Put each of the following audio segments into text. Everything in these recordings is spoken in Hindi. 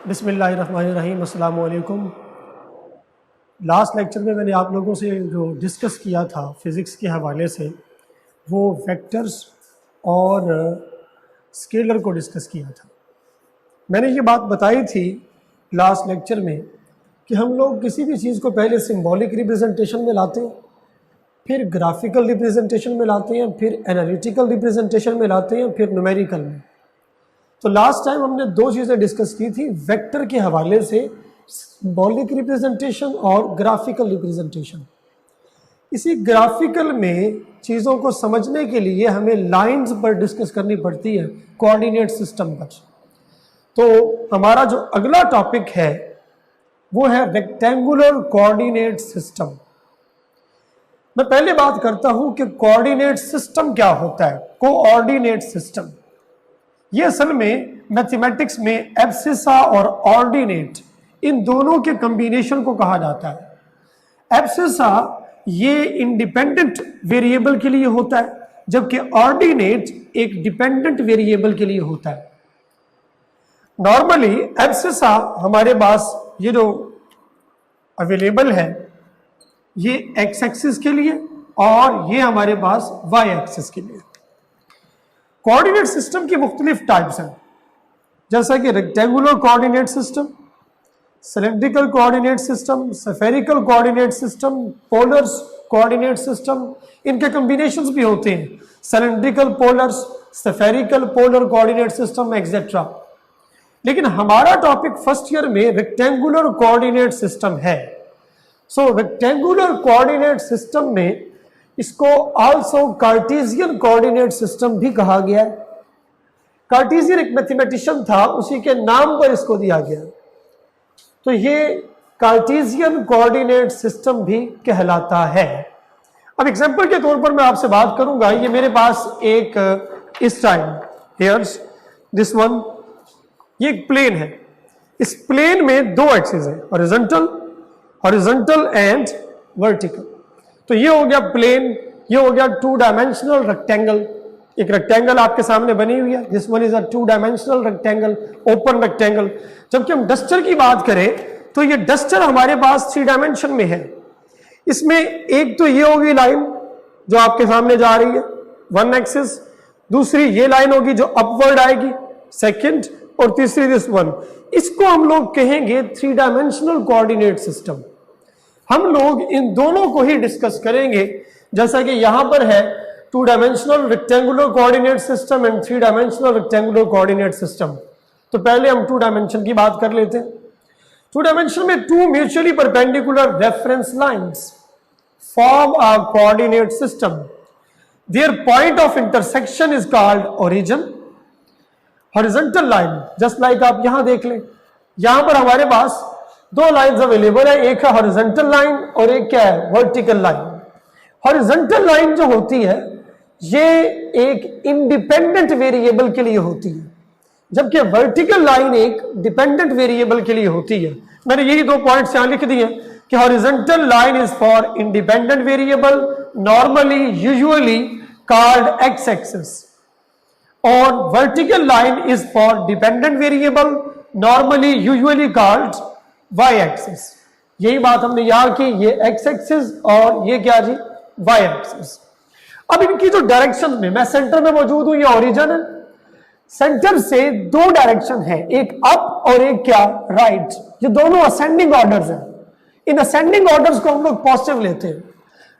बिस्मिल्लाहिर्रहमानिर्रहीम, अस्सलाम वालेकुम। लास्ट लेक्चर में मैंने आप लोगों से जो डिस्कस किया था फ़िज़िक्स के हवाले से, वो वेक्टर्स और स्केलर को डिस्कस किया था। मैंने ये बात बताई थी लास्ट लेक्चर में कि हम लोग किसी भी चीज़ को पहले सिंबॉलिक रिप्रेजेंटेशन में लाते हैं, फिर ग्राफिकल रिप्रेजेंटेशन में लाते हैं, फिर एनालिटिकल रिप्रेजेंटेशन में लाते हैं, फिर न्यूमेरिकल में। तो लास्ट टाइम हमने दो चीज़ें डिस्कस की थी वेक्टर के हवाले से, सिंबॉलिक रिप्रेजेंटेशन और ग्राफिकल रिप्रेजेंटेशन। इसी ग्राफिकल में चीज़ों को समझने के लिए हमें लाइंस पर डिस्कस करनी पड़ती है, कोऑर्डिनेट सिस्टम पर। तो हमारा जो अगला टॉपिक है वो है रेक्टेंगुलर कोऑर्डिनेट सिस्टम। मैं पहले बात करता हूं कि कोऑर्डिनेट सिस्टम क्या होता है। कोऑर्डिनेट सिस्टम ये असल में मैथमेटिक्स में एब्सिसा और ऑर्डिनेट, इन दोनों के कॉम्बिनेशन को कहा जाता है। एब्सिसा ये इंडिपेंडेंट वेरिएबल के लिए होता है, जबकि ऑर्डिनेट एक डिपेंडेंट वेरिएबल के लिए होता है। नॉर्मली एब्सिसा हमारे पास ये जो अवेलेबल है ये एक्स एक्सिस के लिए और ये हमारे पास वाई एक्सिस के लिए। कोऑर्डिनेट सिस्टम की मुख्तलिफ टाइप्स हैं, जैसा कि rectangular coordinate system, cylindrical coordinate system, spherical coordinate system, polar coordinate system. इनके कॉम्बिनेशंस भी होते हैं, cylindrical polars, spherical polar coordinate system etcetera. लेकिन हमारा टॉपिक फर्स्ट ईयर में रेक्टेंगुलर कोऑर्डिनेट सिस्टम है। सो रेक्टेंगुलर कोऑर्डिनेट सिस्टम में इसको आल्सो कार्टेशियन कोऑर्डिनेट सिस्टम भी कहा गया है। कार्टेशियन एक मैथमेटिशियन था, उसी के नाम पर इसको दिया गया। तो ये कार्टेशियन कोऑर्डिनेट सिस्टम भी कहलाता है। अब एग्जांपल के तौर पर मैं आपसे बात करूंगा, ये मेरे पास एक इस टाइम हियर्स दिस वन, ये एक प्लेन है। इस प्लेन में दो एक्सिस है, हॉरिजॉन्टल एंड वर्टिकल। तो ये हो गया प्लेन, ये हो गया टू डायमेंशनल रेक्टेंगल। एक रेक्टेंगल आपके सामने बनी हुई है, this one is a two dimensional rectangle, open rectangle. जबकि हम डस्टर की बात करें तो ये डस्टर हमारे पास 3 डायमेंशन में है। इसमें एक तो ये होगी लाइन जो आपके सामने जा रही है, वन एक्सिस, दूसरी ये लाइन होगी जो अपवर्ड आएगी, सेकंड, और तीसरी दिस वन। इसको हम लोग कहेंगे 3 डायमेंशनल कोऑर्डिनेट सिस्टम। हम लोग इन दोनों को ही डिस्कस करेंगे, जैसा कि यहां पर है 2 dimensional rectangular coordinate system and 3 dimensional rectangular coordinate system. तो पहले हम 2 डायमेंशन की बात कर लेते हैं। 2 डायमेंशन में 2 mutually perpendicular reference lines form a coordinate system. Their point of intersection is called origin. Horizontal line, just like आप यहां देख लें, यहां पर हमारे पास 2 लाइंस अवेलेबल है, एक है हॉरिजॉन्टल लाइन और एक क्या है, वर्टिकल लाइन। हॉरिजॉन्टल लाइन जो होती है ये एक इंडिपेंडेंट वेरिएबल के लिए होती है, जबकि वर्टिकल लाइन एक डिपेंडेंट वेरिएबल के लिए होती है। मैंने यही 2 पॉइंट्स यहां लिख दिए कि horizontal line is for independent variable, normally usually called X axis, और vertical line is for dependent variable, normally usually called Y axis. यही बात हमने यहां की, ये एक्स एक्सिस और ये क्या जी, वाई एक्सिस। अब इनकी जो डायरेक्शन में, मैं सेंटर में मौजूद हूं, ये ओरिजिन है। सेंटर से 2 डायरेक्शन है, एक अप और एक क्या, राइट। ये दोनों असेंडिंग ऑर्डर्स हैं। इन असेंडिंग ऑर्डर्स को हम लोग पॉजिटिव लेते हैं,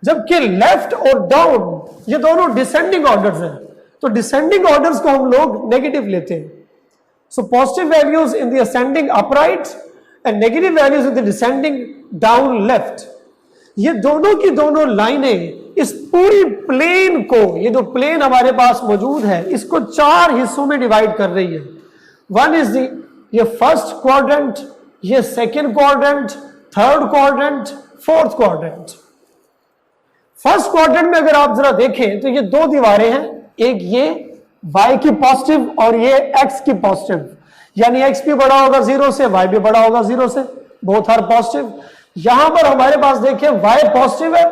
जबकि लेफ्ट और डाउन ये दोनों डिसेंडिंग ऑर्डर्स हैं। तो डिसेंडिंग ऑर्डर्स को हम लोग नेगेटिव लेते हैं। So positive values in the ascending upright and negative values in the descending down left. ये दोनों की दोनों लाइनें इस पूरी प्लेन को, ये जो प्लेन हमारे पास मौजूद है, इसको 4 हिस्सों में डिवाइड कर रही है। वन इज ये फर्स्ट क्वाड्रेंट, ये second quadrant, third quadrant, fourth quadrant. First quadrant में अगर आप जरा देखें तो ये 2 दीवारें हैं, एक ये y की पॉजिटिव और ये x की पॉजिटिव, यानी x भी बड़ा होगा 0 से, y भी बड़ा होगा 0 से, बोथ आर पॉजिटिव। यहां पर हमारे पास देखिए y पॉजिटिव है,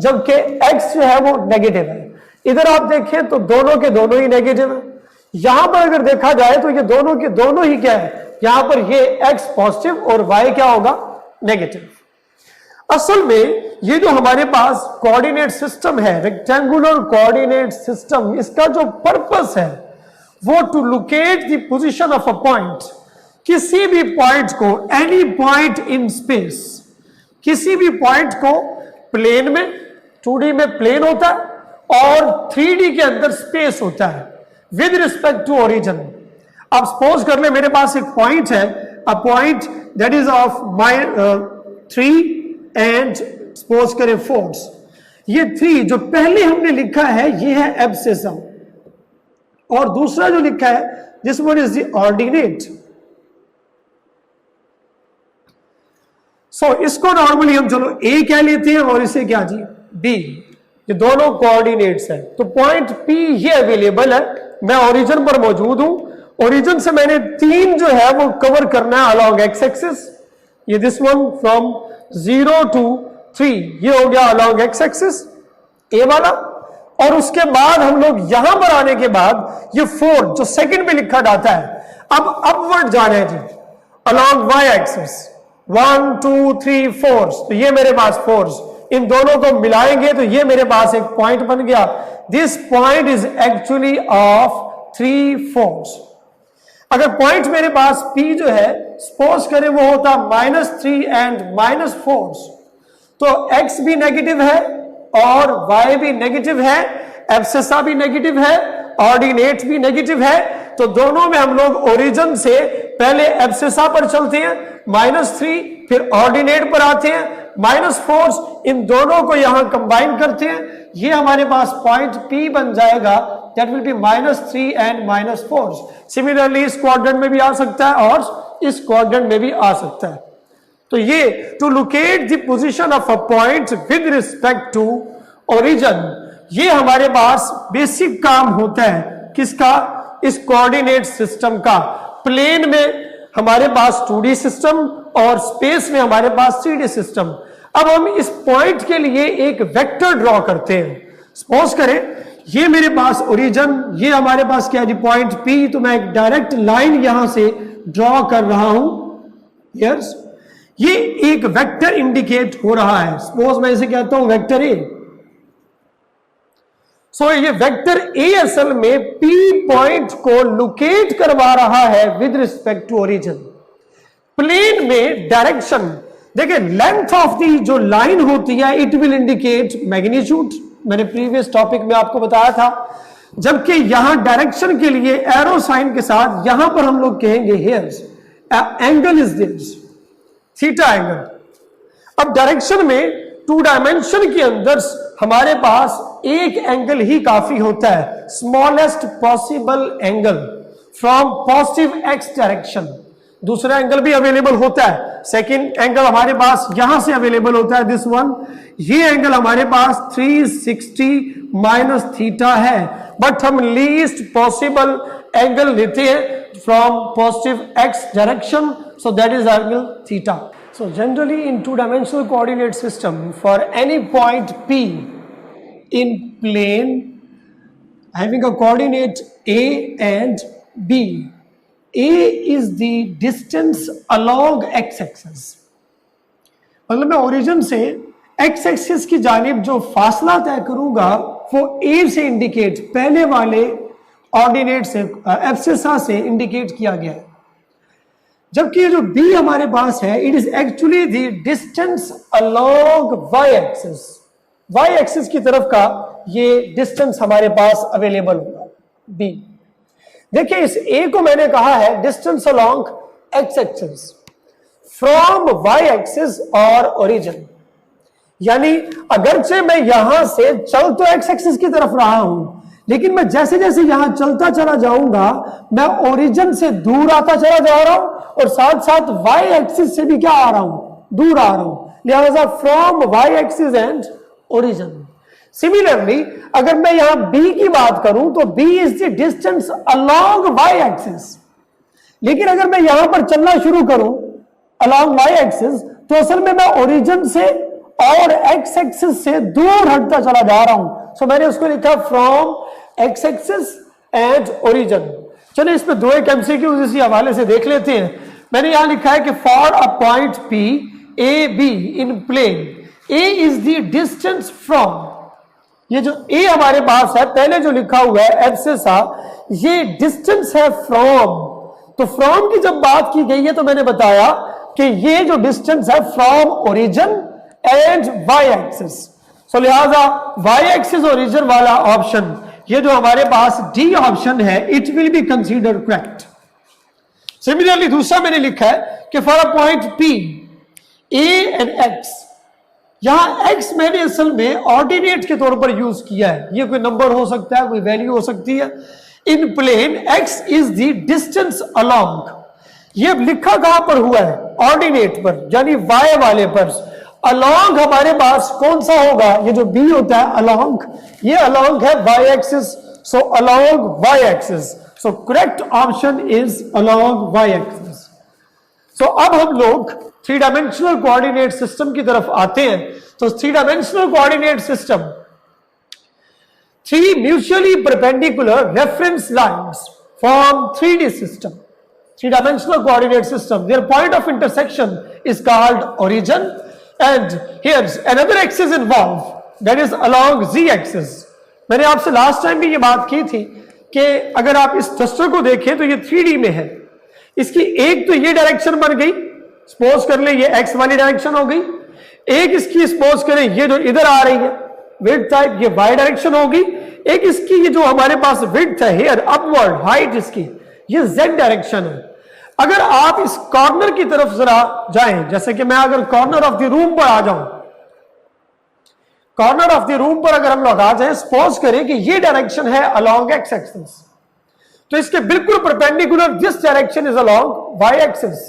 जबकि x जो है वो नेगेटिव है। इधर आप देखें तो दोनों के दोनों ही नेगेटिव है। यहां पर अगर देखा जाए तो ये दोनों के दोनों ही क्या है, यहां पर ये x पॉजिटिव और y क्या होगा, नेगेटिव। असल में ये जो हमारे पास कोऑर्डिनेट सिस्टम है, रेक्टेंगुलर कोऑर्डिनेट सिस्टम, इसका जो पर्पस है वो to locate the position of a point, किसी भी पॉइंट को, एनी पॉइंट इन स्पेस, किसी भी पॉइंट को प्लेन में, 2D में प्लेन होता है और 3D के अंदर स्पेस होता है विद रिस्पेक्ट टू ओरिजिन। अब सपोज कर ले मेरे पास एक पॉइंट है, a point that is of 3 and suppose करें 4। ये 3 जो पहले हमने लिखा है ये है एब्सिसा, और दूसरा जो लिखा है this one is the ordinate. So इसको नॉर्मली हम चलो ए कह लेते हैं और इसे क्या जी, बी। ये दोनों कोऑर्डिनेट्स हैं। तो पॉइंट पी ये अवेलेबल है, मैं ओरिजिन पर मौजूद हूं, ओरिजिन से मैंने 3 जो है वो कवर करना है अलोंग एक्स एक्सिस। ये दिस वन फ्रॉम 0 to 3 ये हो गया अलोंग एक्स एक्सिस ए वाला, और उसके बाद हम लोग यहां पर आने के बाद ये 4 जो सेकंड में लिखा जाता है, अब अपवर्ड जाना है जी अलोंग वाई एक्सिस, 1 2 3 4। तो ये मेरे पास 4, इन दोनों को मिलाएंगे तो ये मेरे पास एक पॉइंट बन गया। This point is actually of 3 4। अगर पॉइंट मेरे पास P जो है सपोज करें वो होता -3 एंड -4, तो x भी नेगेटिव है और y भी नेगेटिव है, एब्सिसा भी नेगेटिव है, ऑर्डिनेट भी नेगेटिव है। तो दोनों में हम लोग ओरिजिन से पहले एब्सिसा पर चलते हैं -3, फिर ऑर्डिनेट पर आते हैं -4, इन दोनों को यहां कंबाइन करते हैं, ये हमारे पास पॉइंट P बन जाएगा, that will B -3 and -4। Similarly इस क्वाड्रेंट में भी आ सकता है और इस क्वाड्रेंट में भी आ सकता है। तो ये to locate the position of a point with respect to origin, ये हमारे पास बेसिक काम होता है किसका, इस कोऑर्डिनेट सिस्टम का। प्लेन में हमारे पास 2D सिस्टम और स्पेस में हमारे पास 3D सिस्टम। अब हम इस पॉइंट के लिए एक वेक्टर ड्रॉ करते हैं। सपोज करें ये मेरे पास ओरिजिन, ये हमारे पास क्या है जी पॉइंट P, तो मैं एक डायरेक्ट लाइन यहां से ड्रॉ कर रहा हूं। यस, ये एक वेक्टर इंडिकेट हो रहा है। सपोज मैं इसे कहता हूं वेक्टर ए। सो ये वेक्टर ए असल में P पॉइंट को लोकेट करवा रहा है with respect to origin. Plane में डायरेक्शन देखिए, लेंथ ऑफ दी जो लाइन होती है इट विल इंडिकेट मैग्नीट्यूड, मैंने प्रीवियस टॉपिक में आपको बताया था। जबकि यहां डायरेक्शन के लिए एरो साइन के साथ यहां पर हम लोग कहेंगे here's angle is this, theta angle. अब डायरेक्शन में 2 डायमेंशन के अंदर हमारे पास एक एंगल ही काफी होता है, smallest possible angle from positive x direction. दूसरा एंगल भी अवेलेबल होता है, सेकंड एंगल हमारे पास यहां से अवेलेबल होता है, दिस वन। ये एंगल हमारे पास 360 माइनस थीटा है, बट हम लीस्ट पॉसिबल एंगल लेते हैं from positive x direction, so that is angle theta. So generally in 2 dimensional coordinate system for any point P in plane having a coordinate A and B, A is the distance along x-axis। मतलब मैं ओरिजिन से x-axis की जानिब जो फासला तय करूंगा वो A से इंडिकेट, पहले वाले ऑर्डिनेट से एब्सिसा से इंडिकेट किया गया है। जबकि ये जो B हमारे पास है it is actually the distance along y-axis, Y axis की तरफ का ये डिस्टेंस हमारे पास अवेलेबल होगा बी। देखिए इस ए को मैंने कहा है distance along X axis from Y axis और ओरिजिन, यानी अगरचे मैं यहां से चल तो एक्स एक्सिस की तरफ रहा हूं, लेकिन मैं जैसे जैसे यहां चलता चला जाऊंगा मैं ओरिजिन से दूर आता चला जा रहा हूं और साथ साथ वाई एक्सिस से भी क्या आ रहा हूं, दूर आ रहा हूं। लिहाजा from Y axis and origin. Similarly अगर मैं यहां B की बात करूं तो B is the distance along y axis, लेकिन अगर मैं यहां पर चलना शुरू करूं अलोंग y एक्सिस तो असल में मैं ओरिजिन से और x एक्सिस से दूर हटता चला जा रहा हूं। सो मैंने उसको लिखा from x axis and origin. चलिए इसमें 2 एक MCQs इसी हवाले से देख लेते हैं। मैंने यहां लिखा है कि for a point P A B in plane A is the distance from, ये जो ए हमारे पास है पहले जो लिखा हुआ है एब्सिसा, ये डिस्टेंस है फ्रॉम। तो फ्रॉम की जब बात की गई है तो मैंने बताया कि ये जो डिस्टेंस है from origin and Y axis, so लिहाजा वाई एक्सिस ओरिजिन वाला ऑप्शन, ये जो हमारे पास डी ऑप्शन है, it will be considered correct. Similarly दूसरा मैंने लिखा है कि for a point P A and X, यहां X मैंने असल में ऑर्डिनेट के तौर पर यूज किया है, ये कोई नंबर हो सकता है, कोई वैल्यू हो सकती है। In plane X is the distance along, ये लिखा कहां पर हुआ है? ऑर्डिनेट पर, यानी y वाले पर। अलोंग हमारे पास कौन सा होगा? ये जो B होता है अलोंग, ये अलोंग है y axis, so along y axis, so correct option is along y axis. So अब हम लोग थ्री डायमेंशनल कोऑर्डिनेट सिस्टम की तरफ आते हैं। तो three dimensional coordinate system, three mutually perpendicular reference lines form 3D system. Three-dimensional coordinate system, their point of intersection is called origin, and here's another axis involved, that is along z axis. मैंने आपसे लास्ट टाइम भी ये बात की थी कि अगर आप इस डस्टर को देखें तो ये 3D में है, इसकी एक तो ये डायरेक्शन बन गई, सपोज कर ले ये x वाली डायरेक्शन हो गई, एक इसकी सपोज करें ये जो इधर आ रही है विड्थ टाइप, ये y डायरेक्शन होगी, एक इसकी ये जो हमारे पास विड्थ है हियर अपवर्ड हाइट इसकी, ये z डायरेक्शन है। अगर आप इस कॉर्नर की तरफ जरा जाएं, जैसे कि मैं अगर कॉर्नर ऑफ द रूम पर आ जाऊं, कॉर्नर ऑफ द रूम पर अगर हम लोग आ जाएं, सपोज करें कि ये डायरेक्शन है अलोंग x एक्सिस, तो इसके बिल्कुल perpendicular this direction is along y axis,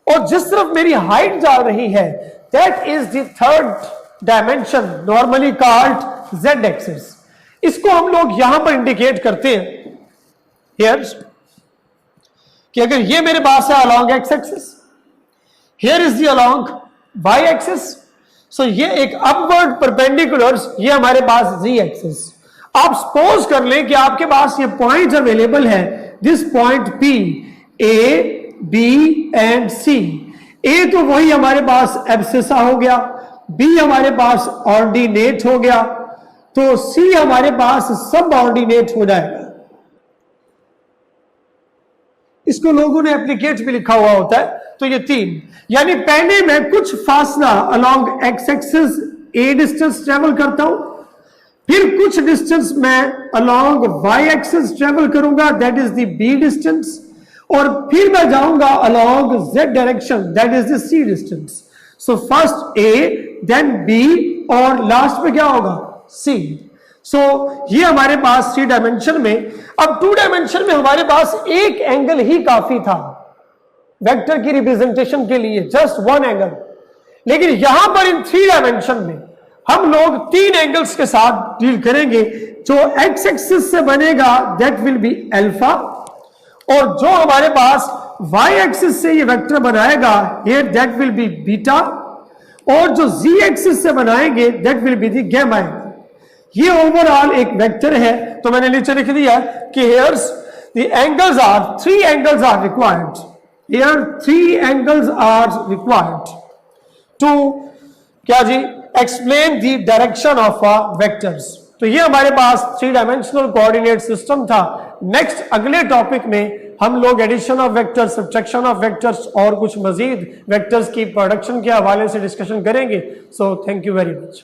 और जिस तरफ मेरी हाइट जा रही है that is the third dimension normally called z axis. इसको हम लोग यहां पर इंडिकेट करते हैं हियर कि अगर ये मेरे पास है along x axis, here is the along y axis, so ये एक अपवर्ड परपेंडिकुलर, ये हमारे पास z एक्सिस। आप सपोज कर लें कि आपके पास ये पॉइंट अवेलेबल है, this point P A B and C। A तो वही हमारे पास एब्सिसा हो गया, B हमारे पास ऑर्डिनेट हो गया, तो C हमारे पास सब ऑर्डिनेट हो जाएगा। इसको लोगों ने एप्लीकेट भी लिखा हुआ होता है, तो ये तीन, यानी पहले मैं कुछ फासला along X axis A distance travel करता हूं, फिर कुछ डिस्टेंस मैं अलोंग वाई एक्सिस ट्रेवल करूंगा, that is the B distance, और फिर मैं जाऊंगा along Z direction, that is the C distance. So first A then B और लास्ट में क्या होगा? सी। सो ये हमारे पास 3 डायमेंशन में। अब 2 डायमेंशन में हमारे पास एक एंगल ही काफी था वेक्टर की रिप्रेजेंटेशन के लिए, जस्ट 1 एंगल, लेकिन यहां पर इन 3 डायमेंशन में हम लोग 3 एंगल्स के साथ डील करेंगे। जो एक्स एक्सिस से बनेगा दैट विल बी अल्फा, और जो हमारे पास वाई एक्सिस से ये वेक्टर बनाएगा here that will be beta, और जो जी एक्सिस से बनाएंगे that will be the gamma angle. ये ओवरऑल एक वेक्टर है, तो मैंने नीचे लिख दिया कि here's the angles are 3 angles are required, here 3 angles are required to क्या जी explain the direction of a vectors. तो ये हमारे पास 3 डायमेंशनल कोऑर्डिनेट सिस्टम था। नेक्स्ट अगले टॉपिक में हम लोग addition of vectors, subtraction of vectors और कुछ मजीद वेक्टर्स की प्रोडक्शन के हवाले से डिस्कशन करेंगे। So thank you very much.